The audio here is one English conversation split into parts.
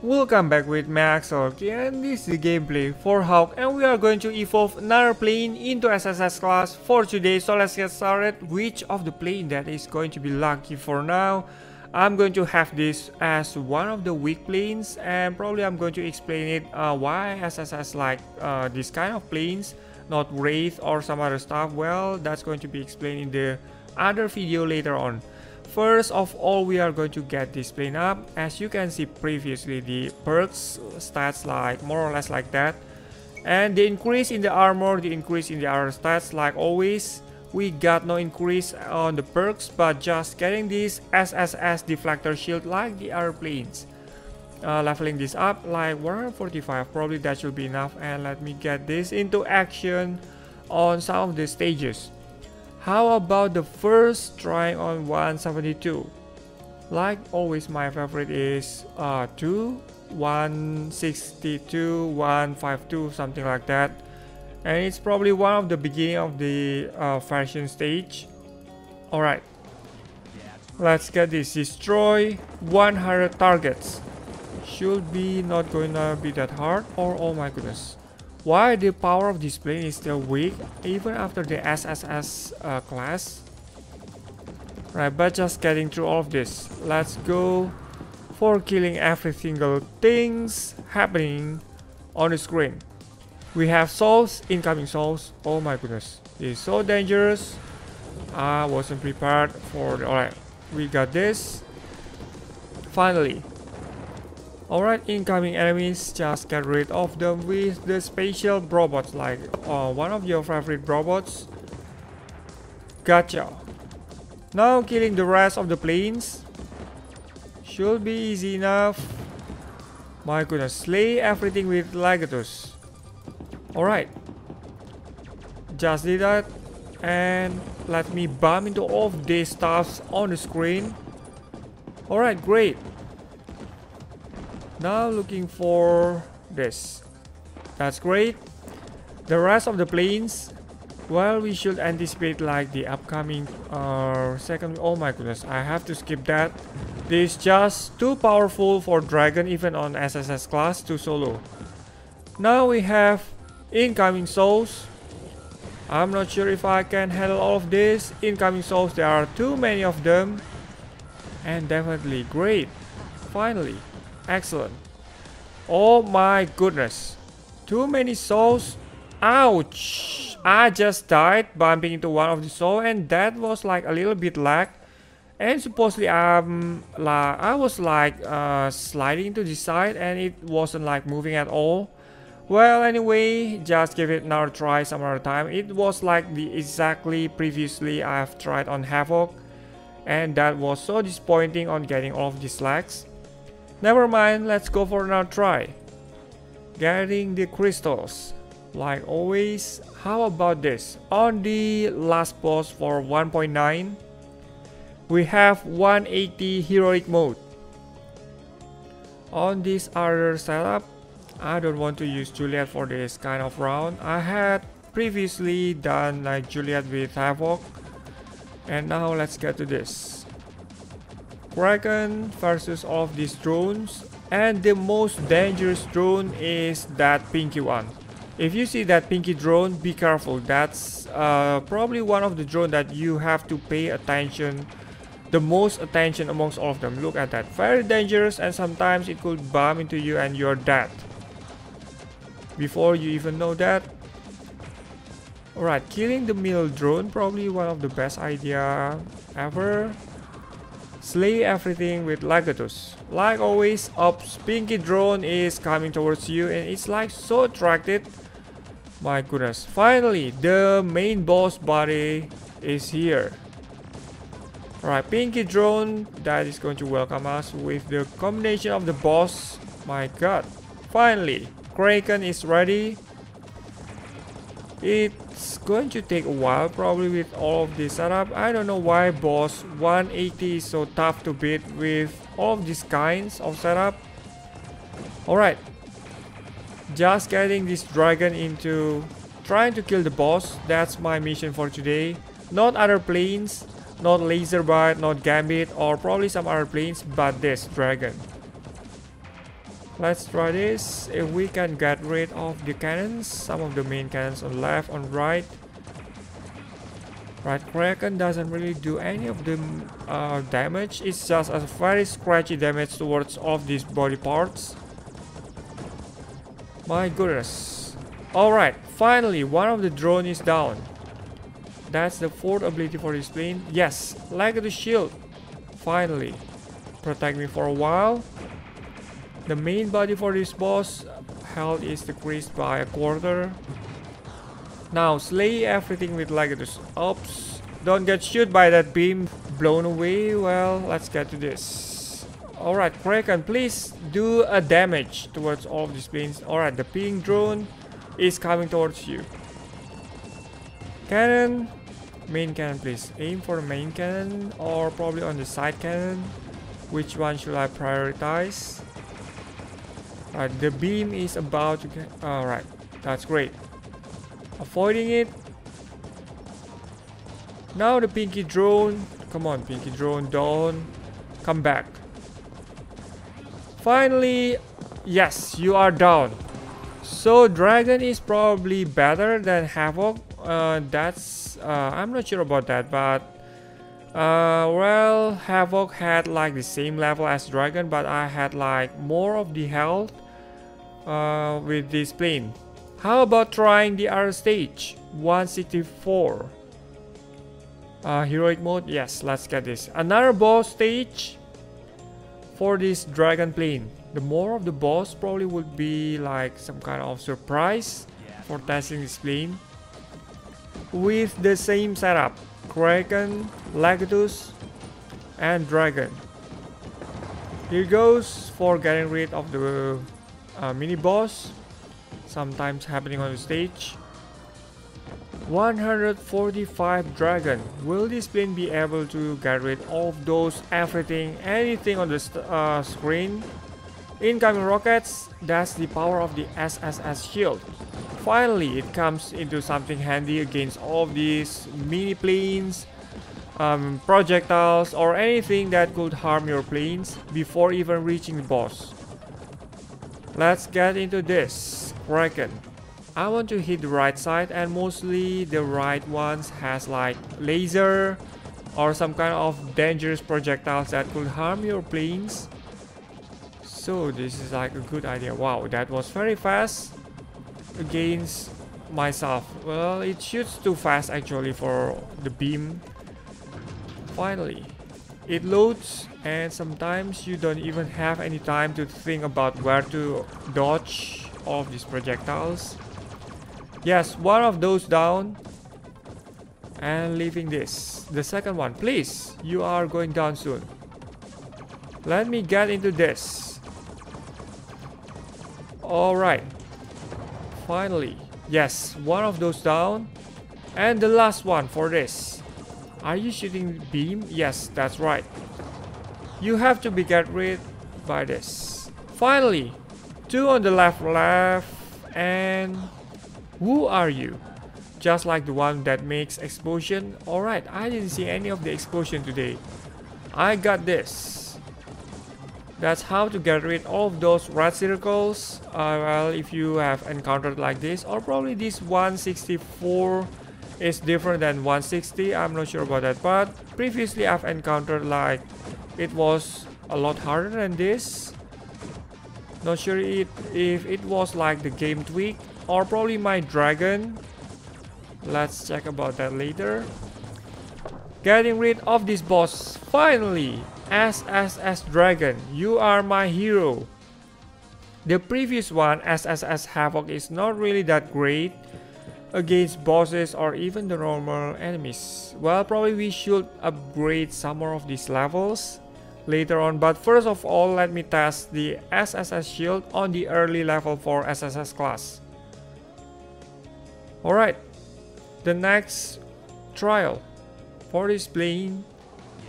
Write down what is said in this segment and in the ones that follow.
Welcome back with me Axel, and this is the gameplay for Hawk, and we are going to evolve another plane into SSS class for today. So let's get started. Which of the plane that is going to be lucky for now? I'm going to have this as one of the weak planes, and probably I'm going to explain it why SSS like this kind of planes, not Wraith or some other stuff. Well, that's going to be explained in the other video later on. First of all, we are going to get this plane up. As you can see previously, the perks stats like more or less like that, and the increase in the armor, the increase in the other stats like always. We got no increase on the perks, but just getting this SSS deflector shield like the other planes. Leveling this up like 145, probably that should be enough. And let me get this into action on some of the stages. How about the first try on 172? Like always, my favorite is 2, 162, 152, something like that. And it's probably one of the beginning of the fashion stage. Alright, let's get this. Destroy 100 targets. Should be not gonna be that hard. Or oh my goodness, why the power of this plane is still weak even after the SSS class. Right, but just getting through all of this. Let's go for killing every single things happening on the screen. We have souls, incoming souls. Oh my goodness, this is so dangerous. I wasn't prepared for the... Alright, we got this. Finally. Alright, incoming enemies, just get rid of them with the spatial robots, like one of your favorite robots. Gotcha. Now killing the rest of the planes should be easy enough. My goodness, slay everything with Legatus. Alright, just did that, and let me bump into all of these stuffs on the screen. Alright, great. Now looking for this. That's great. The rest of the planes, well, we should anticipate like the upcoming second. Oh my goodness, I have to skip that. This is just too powerful for Dragon, even on SSS class, too solo. Now we have incoming souls. I'm not sure if I can handle all of this. Incoming souls, there are too many of them. And definitely great. Finally. Excellent. Oh my goodness. Too many souls. Ouch. I just died bumping into one of the souls, and that was like a little bit lag. And supposedly I was like sliding to the side, and it wasn't like moving at all. Well, anyway, just give it another try some other time. It was like the exactly previously I've tried on Havoc, and that was so disappointing on getting all of these lags. Never mind, let's go for another try. Getting the crystals. Like always, how about this? On the last boss for 1.9, we have 180 heroic mode. On this other setup, I don't want to use Juliet for this kind of round. I had previously done like Juliet with Havoc. And now let's get to this. Kraken versus all of these drones, and the most dangerous drone is that pinky one. If you see that pinky drone, be careful. That's probably one of the drones that you have to pay attention, the most attention amongst all of them. Look at that, very dangerous, and sometimes it could bump into you and you're dead before you even know that. Alright, killing the middle drone, probably one of the best idea ever. Slay everything with Legatus. Like always, Ops pinky drone is coming towards you, and it's like so attracted. My goodness. Finally, the main boss body is here. Alright, pinky drone that is going to welcome us with the combination of the boss. My god. Finally, Kraken is ready. It's going to take a while probably with all of this setup. I don't know why boss 180 is so tough to beat with all of these kinds of setup. Alright, just getting this dragon into trying to kill the boss. That's my mission for today. Not other planes, not laser bite, not gambit, or probably some other planes, but this dragon. Let's try this. If we can get rid of the cannons, some of the main cannons on left, on right. Right, Kraken doesn't really do any of the damage. It's just a very scratchy damage towards all of these body parts. My goodness. Alright, finally one of the drone is down. That's the fourth ability for this plane. Yes, like the shield. Finally. Protect me for a while. The main body for this boss health is decreased by a quarter. Now slay everything with Legatus. Oops. Don't get shot by that beam. Blown away. Well, let's get to this. Alright, Kraken, please do a damage towards all of these planes. Alright, the ping drone is coming towards you. Cannon. Main cannon, please. Aim for the main cannon or probably on the side cannon. Which one should I prioritize? Alright, the beam is about to get... Alright, that's great. Avoiding it. Now the pinky drone. Come on, pinky drone, don't come back. Finally, yes, you are down. So Dragon is probably better than Havoc. I'm not sure about that, but well, Havoc had like the same level as Dragon, but I had like more of the health with this plane. How about trying the other stage? 164. Heroic mode? Yes, let's get this. Another boss stage for this dragon plane. The more of the boss probably would be like some kind of surprise for testing this plane. With the same setup. Kraken, Legatus, and Dragon. Here goes for getting rid of the mini boss. Sometimes happening on the stage. 145 dragon. Will this plane be able to get rid of those anything on the screen? Incoming rockets. That's the power of the SSS shield. Finally, it comes into something handy against all of these mini planes, projectiles, or anything that could harm your planes before even reaching the boss. Let's get into this. Kraken. I want to hit the right side, and mostly the right ones has like laser or some kind of dangerous projectiles that could harm your planes. So this is like a good idea. Wow, that was very fast against myself. Well, it shoots too fast actually for the beam. Finally, it loads, and sometimes you don't even have any time to think about where to dodge all of these projectiles. Yes, one of those down, and leaving this. The second one, please, you are going down soon. Let me get into this. Alright, finally, yes, one of those down, and the last one for this. Are you shooting beam? Yes, that's right. You have to be get rid by this. Finally, two on the left, and who are you? Just like the one that makes explosion. Alright, I didn't see any of the explosion today. I got this. That's how to get rid of those red circles. Well, if you have encountered like this, or probably this 164 is different than 160. I'm not sure about that, but previously I've encountered like it was a lot harder than this. Not sure if it was like the game tweak or probably my dragon. Let's check about that later. Getting rid of this boss. Finally, SSS Dragon, you are my hero. The previous one, SSS Havoc, is not really that great against bosses or even the normal enemies. Well, probably we should upgrade some more of these levels later on, but first of all, let me test the SSS shield on the early level for SSS class. Alright, the next trial for this plane,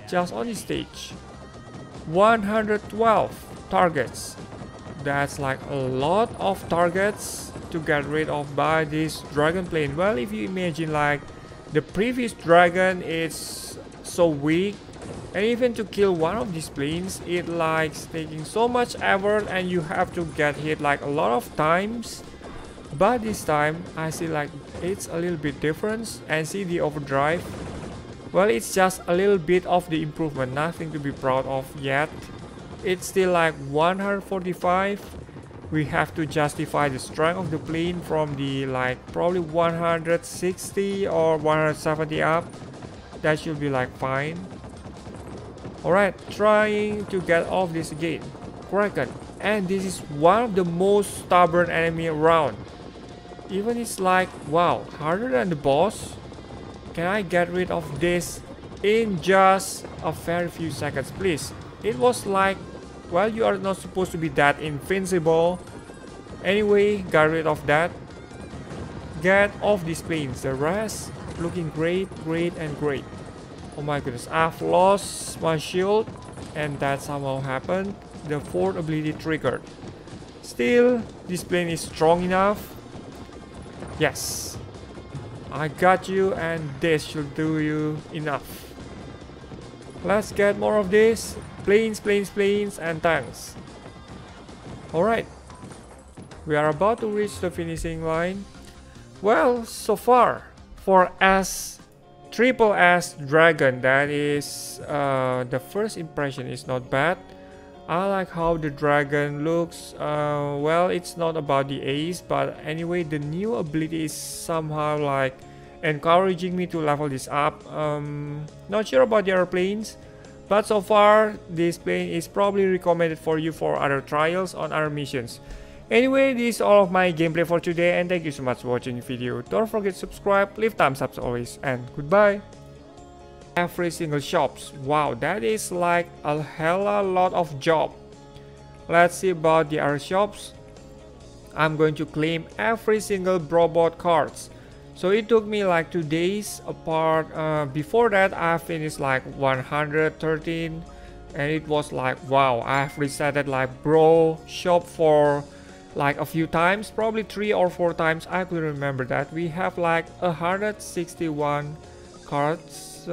just on the stage. 112 targets. That's like a lot of targets to get rid of by this dragon plane. Well, if you imagine like the previous dragon is so weak And even to kill one of these planes, it likes taking so much effort and you have to get hit like a lot of times. But this time I see like it's a little bit different, and see the overdrive. Well, it's just a little bit of the improvement, nothing to be proud of yet. It's still like 145. We have to justify the strength of the plane from the like probably 160 or 170 up. That should be like fine. Alright, trying to get off this again. Kraken. And this is one of the most stubborn enemy around. Even it's like, wow, harder than the boss. Can I get rid of this in just a very few seconds, please? It was like, well, you are not supposed to be that invincible. Anyway, got rid of that. Get off these planes. The rest looking great, great, and great. Oh my goodness, I've lost my shield, and that somehow happened. The fourth ability triggered. Still, this plane is strong enough. Yes, I got you, and this should do you enough. Let's get more of this. Planes, planes, planes, and tanks. Alright, we are about to reach the finishing line. Well, so far, for Triple S Dragon, that is the first impression is not bad. I like how the dragon looks. Well, it's not about the ace, but anyway, the new ability is somehow like encouraging me to level this up. Not sure about the other planes, but so far this plane is probably recommended for you for other trials on other missions. Anyway, this is all of my gameplay for today, and thank you so much for watching the video. Don't forget to subscribe, leave thumbs up as always, and goodbye. Every single shops. Wow, that is like a hella lot of job. Let's see about the other shops. I'm going to claim every single robot cards. So it took me like 2 days apart. Before that, I finished like 113, and it was like, wow, I've resetted like bro shop for like a few times, probably 3 or 4 times. I could remember that. We have like 161 cards.